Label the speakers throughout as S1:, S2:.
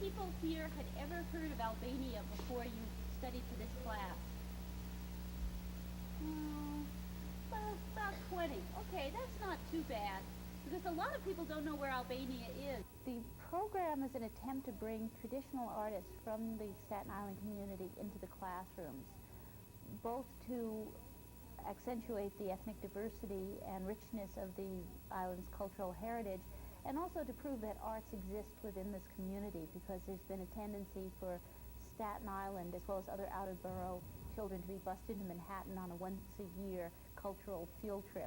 S1: people here had ever heard of Albania before you studied for this class? Well, about 20. Okay, that's not too bad, because a lot of people don't know where Albania is. The program is an attempt to bring traditional artists from the Staten Island community into the classrooms, both to accentuate the ethnic diversity and richness of the island's cultural heritage, and also to prove that arts exist within this community, because there's been a tendency for Staten Island, as well as other out-of-borough children, to be bused into Manhattan on a once-a-year cultural field trip.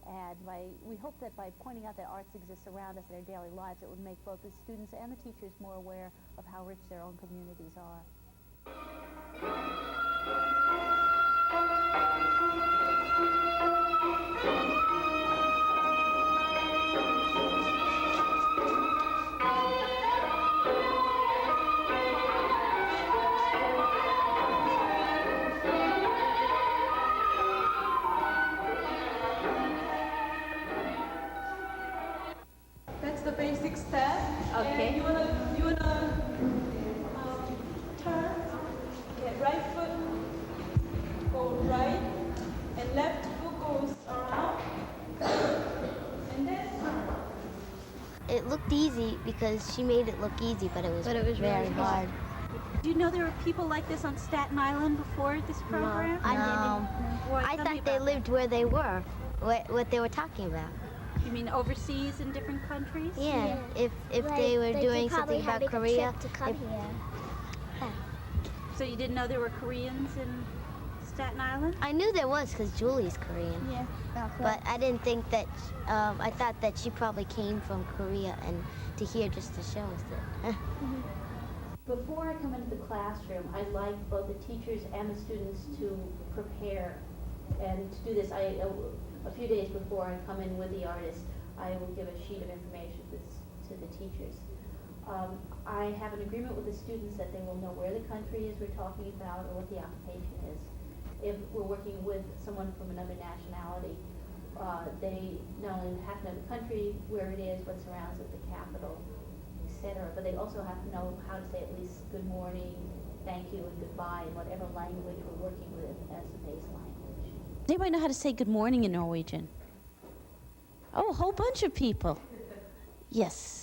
S1: And we hope that by pointing out that arts exists around us in our daily lives, it would make both the students and the teachers more aware of how rich their own communities are.
S2: That's the basic step.
S1: Okay.
S2: And you wanna turn. Okay, right foot go right, and left foot goes around, and then turn.
S3: It looked easy because she made it look easy, but it was very hard.
S1: Do you know there were people like this on Staten Island before this program?
S3: I thought they lived where they were, what they were talking about.
S1: You mean overseas in different countries?
S3: Yeah, if they were doing something about Korea.
S1: So you didn't know there were Koreans in Staten Island?
S3: I knew there was because Julie's Korean.
S4: Yeah.
S3: But I didn't think that, I thought that she probably came from Korea and to here just to show us that.
S1: Before I come into the classroom, I like both the teachers and the students to prepare. And to do this, a few days before I come in with the artist, I will give a sheet of information to the teachers. I have an agreement with the students that they will know where the country is we're talking about or what the occupation is. If we're working with someone from another nationality, they not only have to know the country, where it is, what surrounds it, the capital, etc., but they also have to know how to say at least good morning, thank you, and goodbye in whatever language we're working with as the base language. Does anybody know how to say good morning in Norwegian? Oh, a whole bunch of people. Yes.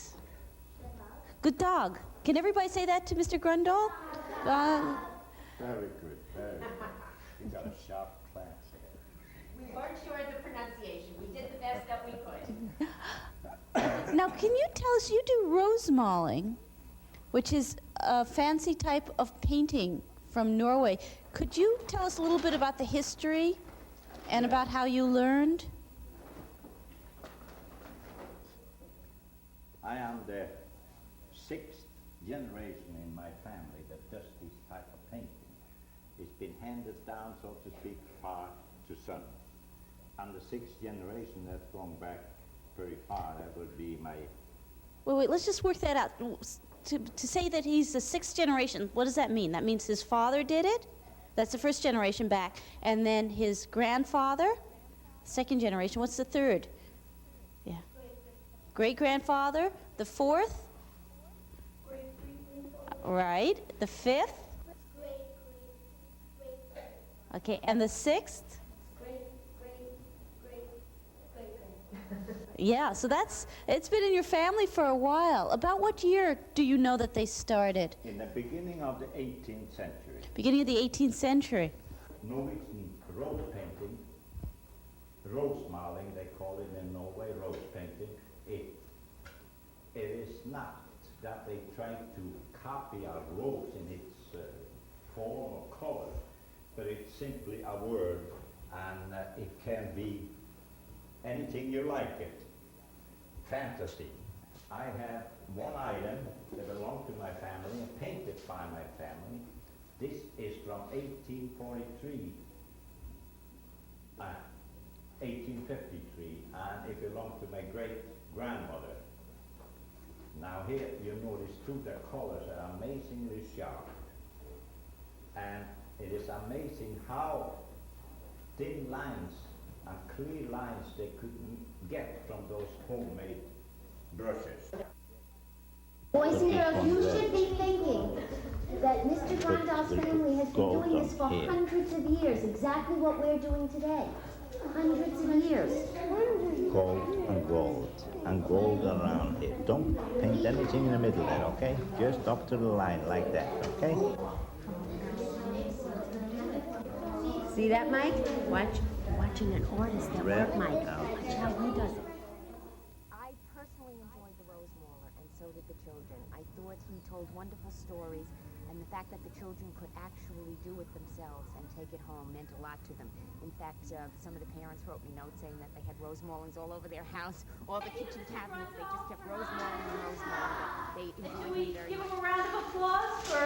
S1: Good dog. Can everybody say that to Mr. Grundle?
S5: Very good, very good. You got a sharp class.
S6: We weren't sure of the pronunciation. We did the best that we could.
S1: Now, can you tell us, you do rosemaling, which is a fancy type of painting from Norway. Could you tell us a little bit about the history and about how you learned?
S5: I am the 6th generation in my family that does this type of painting. It's been handed down, so to speak, far to son. And the 6th generation that's gone back very far, that would be my...
S1: Wait, let's just work that out. To say that he's the 6th generation, what does that mean? That means his father did it? That's the 1st generation back. And then his grandfather, 2nd generation. What's the 3rd? Yeah. Great-grandfather. The 4th? Right. The 5th? Okay, and the 6th? Yeah, so it's been in your family for a while. About what year do you know that they started?
S5: In the beginning of the 18th century.
S1: Beginning of the 18th century.
S5: Norwegian rose painting, rosemaling, they call it in Norway, rose painting. It is not that they try to copy a rose in its form or color, but it's simply a word, and it can be anything you like it. Fantasy. I have one item that belonged to my family and painted by my family. This is from 1843, 1853, and it belonged to my great-grandmother. Now here you notice too the colors are amazingly sharp, and it is amazing how thin lines and clear lines they could get from those homemade brushes.
S3: Boys and girls, you
S5: Red.
S3: should be thinking that Mr. Gondal's family has been doing this for
S5: Here.
S3: hundreds of years, exactly what we're doing today. Hundreds of years.
S5: Gold and gold around it. Don't paint anything in the middle there, okay? Just up to the line like that, okay?
S4: See that, Mike? Watching an artist at
S5: Red.
S4: work, Mike. Watch how he does it.
S7: I personally enjoyed the Rosemaler, and so did the children. I thought he told wonderful stories, and the fact that the children could actually do it themselves and take it home meant a lot to them. In fact, some of the parents wrote me notes saying that they had rosemalings all over their house, all the kitchen cabinets. They just kept rosemaling and rosemaling. They
S2: And
S7: enjoyed
S2: do we
S7: them very
S2: give
S7: much.
S2: them a round of applause for...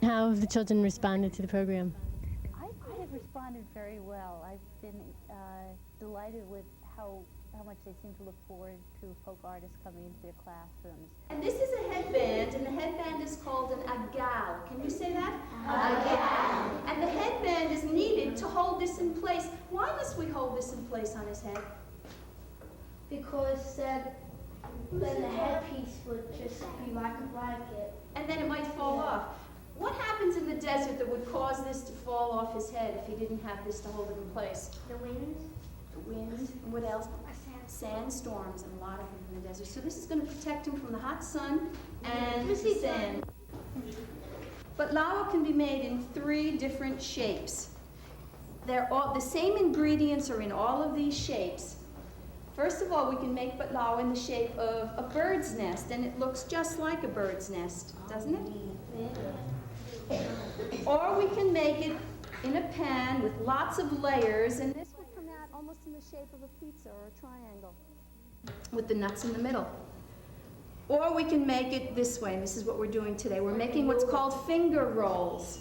S8: How have the children responded to the program?
S1: I think they've responded very well. I've been delighted with how much they seem to look forward to folk artists coming into their classrooms.
S2: And this is a headband, and the headband is called an agal. Can you say that? Agal. And the headband is needed to hold this in place. Why must we hold this in place on his head?
S9: Because then the headpiece would just be like a blanket.
S2: And then it might fall off. What happens in the desert that would cause this to fall off his head if he didn't have this to hold it in place?
S9: The winds.
S2: The winds, and what else? Sandstorms, and a lot of them in the desert. So this is going to protect him from the hot sun and the sand. But lawa can be made in 3 different shapes. They're all the same ingredients are in all of these shapes. First of all, we can make baklava in the shape of a bird's nest, and it looks just like a bird's nest, doesn't it? Or we can make it in a pan with lots of layers, and this would come out almost in the shape of a pizza or a triangle with the nuts in the middle. Or we can make it this way, and this is what we're doing today. We're making what's called finger rolls.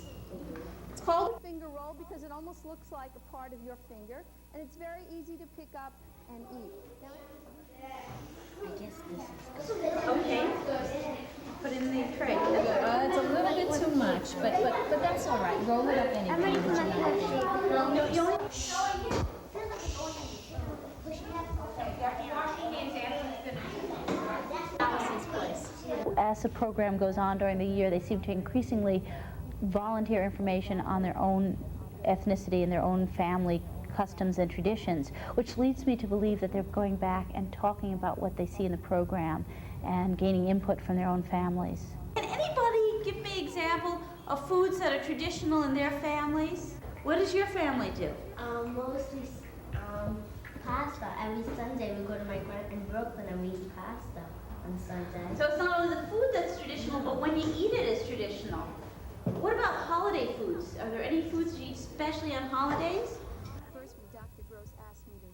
S2: It's called a finger roll because it almost looks like a part of your finger, and it's very easy to pick up and eat.
S7: I guess this is
S2: Okay. Put it in the tray.
S10: It's a little bit too much, but that's all right. Roll it up anyway.
S2: No, you only...
S1: As the program goes on during the year, they seem to increasingly volunteer information on their own ethnicity and their own family customs and traditions, which leads me to believe that they're going back and talking about what they see in the program and gaining input from their own families.
S2: Can anybody give me an example of foods that are traditional in their families? What does your family do?
S3: Mostly pasta. Every Sunday we go to my grandma in Brooklyn and we eat pasta on Sunday.
S2: So it's not only the food that's traditional, but when you eat it is traditional. What about holiday foods? Are there any foods you eat especially on holidays? First, when Dr. Gross asked me to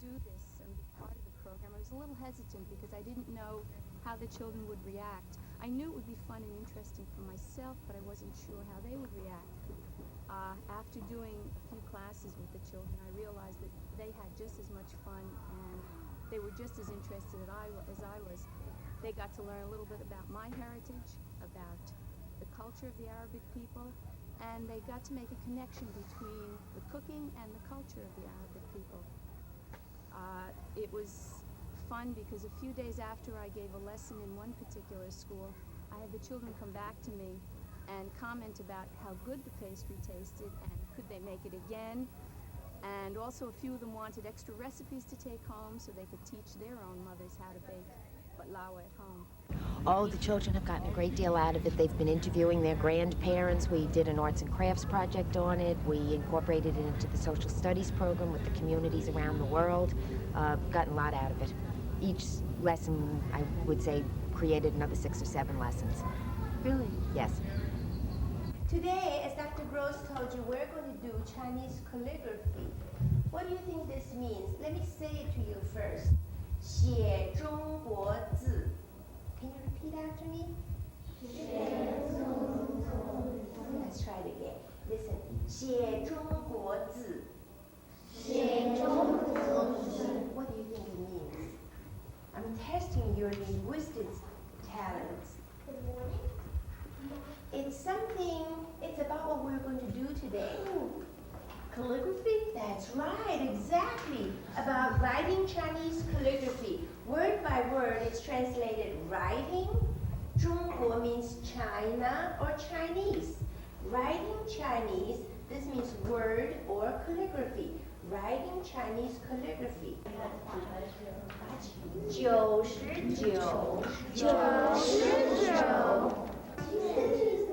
S2: do this and be part of the program, I was a little hesitant because I didn't know how the children would react. I knew it would be fun and interesting for myself, but I wasn't sure how they would react. After doing a few classes with the children, I realized that they had just as much fun and they were just as interested as I was. They got to learn a little bit about my heritage, about the culture of the Arabic people, and they got to make a connection between the cooking and the culture of the Arabic people. It was fun because a few days after I gave a lesson in one particular school, I had the children come back to me and comment about how good the pastry tasted and could they make it again. And also a few of them wanted extra recipes to take home so they could teach their own mothers how to bake baklava at home.
S7: Oh, the children have gotten a great deal out of it. They've been interviewing their grandparents. We did an arts and crafts project on it. We incorporated it into the social studies program with the communities around the world. Gotten a lot out of it. Each lesson, I would say, created another 6 or 7 lessons.
S1: Really?
S7: Yes.
S9: Today, as Dr. Gross told you, we're going to do Chinese calligraphy. What do you think this means? Let me say it to you first. 写中国字. Can you repeat after me? 写中国字. Let's try it again. Listen. 写中国字. 写中国字. What do you think it means? I'm testing your linguistics talents. Good morning. It's about what we're going to do today. Calligraphy? That's right, exactly. about writing Chinese calligraphy. Word by word, it's translated writing. 中国 means China or Chinese. Writing Chinese, this means word or calligraphy. Writing Chinese calligraphy.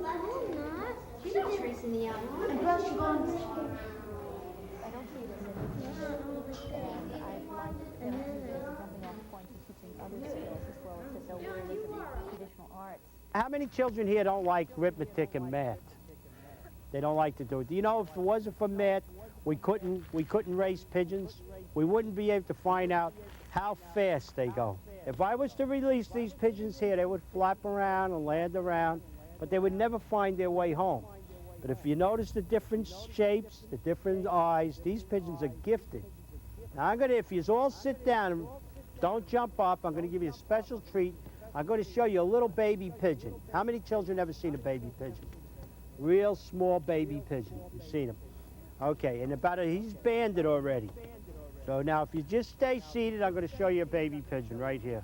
S9: 99.
S3: She's not tracing the outline.
S1: And plus you're going,
S7: I don't see this in the I'd like them to do jumping off point to teaching other skills as well as just awareness of traditional arts.
S11: How many children here don't like arithmetic and math? They don't like to do it. Do you know if it wasn't for math, we couldn't raise pigeons? We wouldn't be able to find out how fast they go. If I was to release these pigeons here, they would flap around and land around, but they would never find their way home. But if you notice the different shapes, the different eyes, these pigeons are gifted. Now if you all sit down and don't jump up, I'm gonna give you a special treat. I'm gonna show you a little baby pigeon. How many children ever seen a baby pigeon? Real small baby pigeon. You've seen him. Okay, and he's banded already. So now if you just stay seated, I'm going to show you a baby pigeon right here.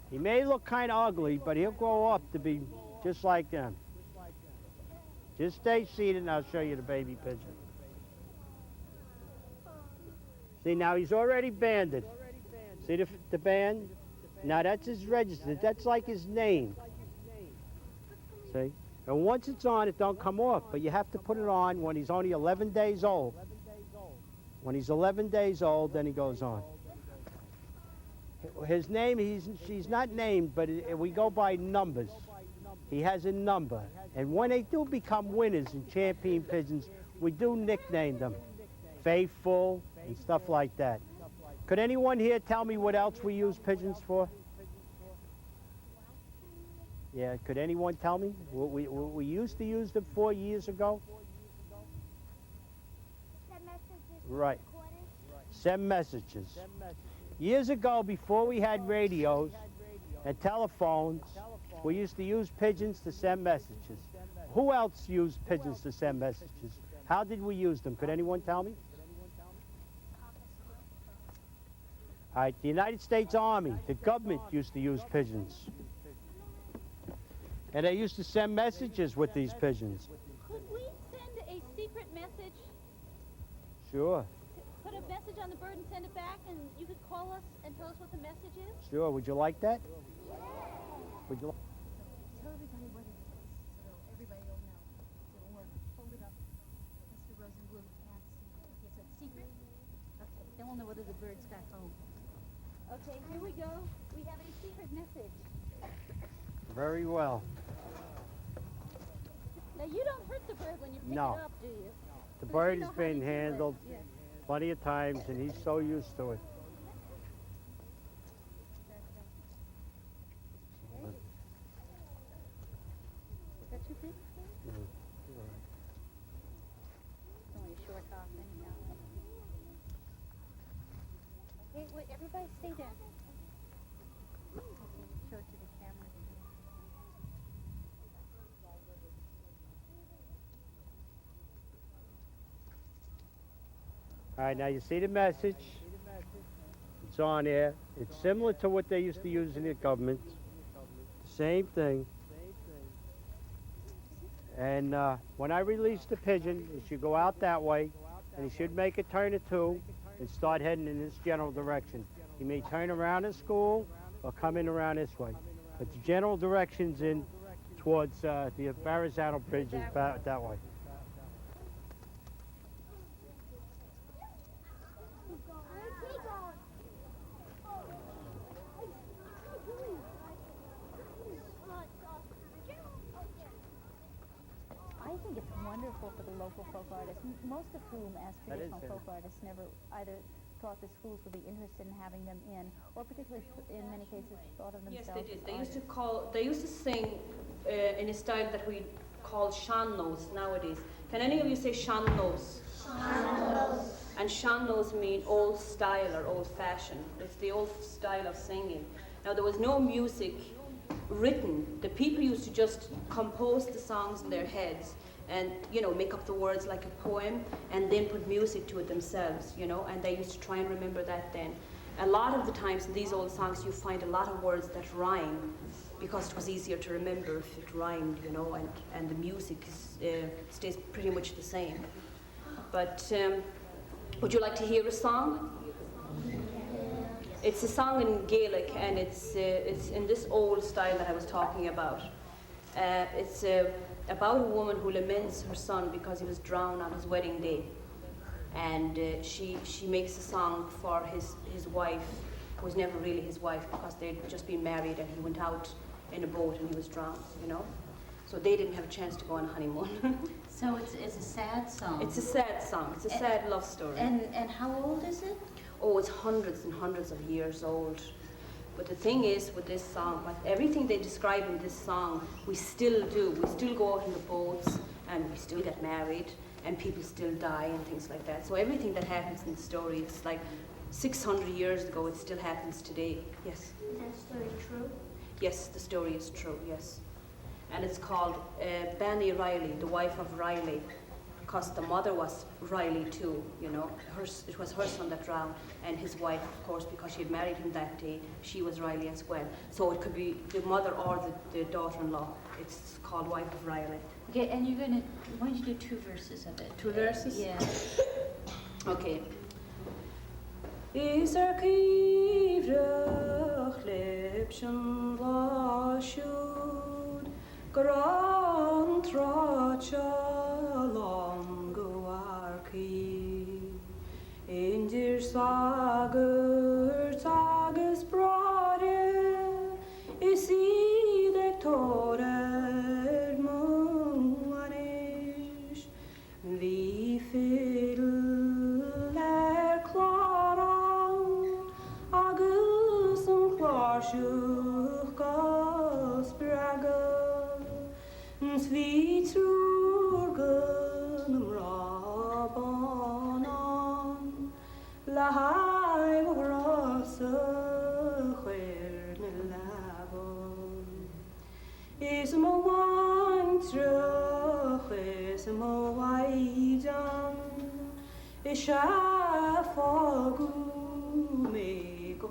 S11: He may look kind of ugly, but he'll grow up to be just like them. Just stay seated and I'll show you the baby pigeon. See, now he's already banded. See the band? Now that's his register. That's like his name. See? And once it's on, it don't come off, but you have to put it on when he's only 11 days old. When he's 11 days old, then he goes on. His name, he's not named, but we go by numbers. He has a number. And when they do become winners and champion pigeons, we do nickname them. Faithful and stuff like that. Could anyone here tell me what else we use pigeons for? Yeah, could anyone tell me what we used to use them 4 years ago?
S3: Send messages.
S11: Right. Send messages. Years ago, before we had radios and telephones, we used to use pigeons to send messages. Who else used pigeons to send messages? How did we use them? Could anyone tell me? All right, the United States Army, the government used to use pigeons. And they used to send messages with these pigeons.
S2: Could we send a secret message?
S11: Sure,
S2: Put a message on the bird and send it back, and you could call us and tell us what the message is?
S11: sure. Would you like that? Would you?
S7: Tell everybody what it is, so everybody will know. It'll work. Hold it up. Mr. Rosenblum can't see. Okay, so it's secret? Okay, then we'll know whether the birds got home.
S2: Okay, here we go. We have a secret message.
S11: Very well.
S2: Now, you don't hurt the bird when you pick
S11: No.
S2: it up, do you?
S11: The
S2: Does
S11: bird
S2: he know
S11: has
S2: how to
S11: been
S2: do it?
S11: handled
S2: Yes.
S11: plenty of times, and he's so used to it.
S2: Is that too big? It's only a short hop anyhow. Okay, wait, everybody stay down. Okay, show it to the camera.
S11: All right, now you see the message. It's on there. It's similar to what they used to use in the government. Same thing. And when I release the pigeon, it should go out that way, and he should make a turn or two and start heading in this general direction. He may turn around at school or come in around this way. But the general direction's in towards the horizontal bridge is that way.
S2: I think it's wonderful for the local folk artists, most of whom, as
S11: That is
S2: traditional
S11: it.
S2: folk artists, never either thought the schools would be interested in having them in, or particularly in many cases thought of
S12: Yes,
S2: themselves
S12: they did.
S2: as
S12: They used to sing in a style that we call shannos nowadays. Can any of you say shannos? Shannos. And shannos mean old style or old fashioned. It's the old style of singing. Now there was no music written. The people used to just compose the songs in their heads and make up the words like a poem and then put music to it themselves, and they used to try and remember that then. A lot of the times in these old songs you find a lot of words that rhyme because it was easier to remember if it rhymed, and the music stays pretty much the same. But would you like to hear a song? It's a song in Gaelic, and it's in this old style that I was talking about. It's about a woman who laments her son because he was drowned on his wedding day. And she makes a song for his wife, who was never really his wife because they'd just been married and he went out in a boat and he was drowned, So they didn't have a chance to go on a honeymoon.
S2: So it's a sad song.
S12: It's a sad song. It's a sad love story.
S2: And how old is it?
S12: Oh, it's hundreds and hundreds of years old. But the thing is with this song, everything they describe in this song, we still do. We still go out in the boats and we still get married and people still die and things like that. So everything that happens in the story, it's like 600 years ago, it still happens today. Yes?
S3: Is that story true?
S12: Yes, the story is true, yes. And it's called Banny Riley, the wife of Riley, because the mother was Riley too, it was her son that drowned, and his wife, of course, because she had married him that day, she was Riley as well. So it could be the mother or the daughter-in-law. It's called Wife of Riley.
S2: Okay, and why don't you do 2 verses of it?
S12: 2 verses?
S2: Yeah.
S12: Okay. Is kivrig lipsjen vasjud, gran tracha lango arki, in dir sager tages brade, is I de torer muanish, vi fiddle klaran, agus klarsjuch gas braga, svi trurgen rabanan, la hai rasa chwerne laban. Is mo wain trach, is mo waidan, is fagu me go.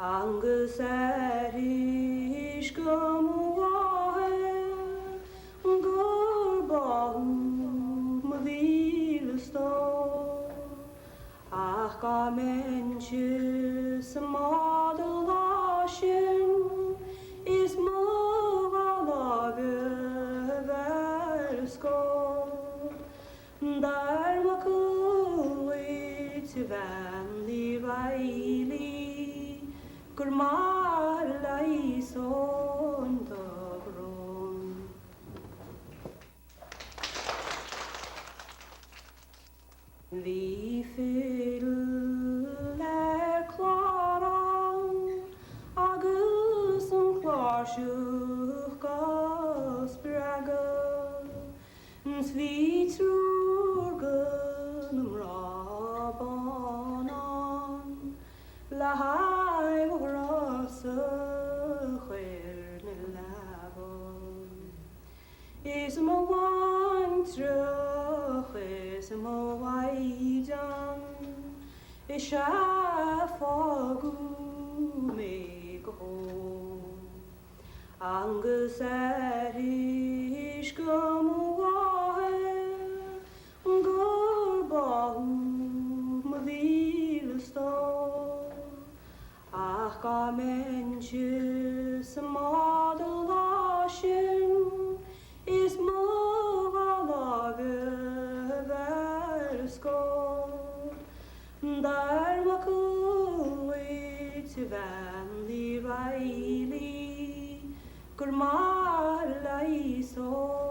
S12: Angus is come wahe, gurbahu me vil sto. Ach ga menches model lashin, is mo lage versko. Daar makuit van die Riley, kurmalai son tagron. Vi fiddler klaran, agus klarsjuch gas braga, svi trurgen rabanan, la hai rasa chwerne laban. Is mo wain trach, is mo waidan, is fagu me go. Angus is come wahe, gurbahu me vil sto. Ach ga menches model lashin, is mo lage versko. Daar makuit van die Riley, kurmalai so.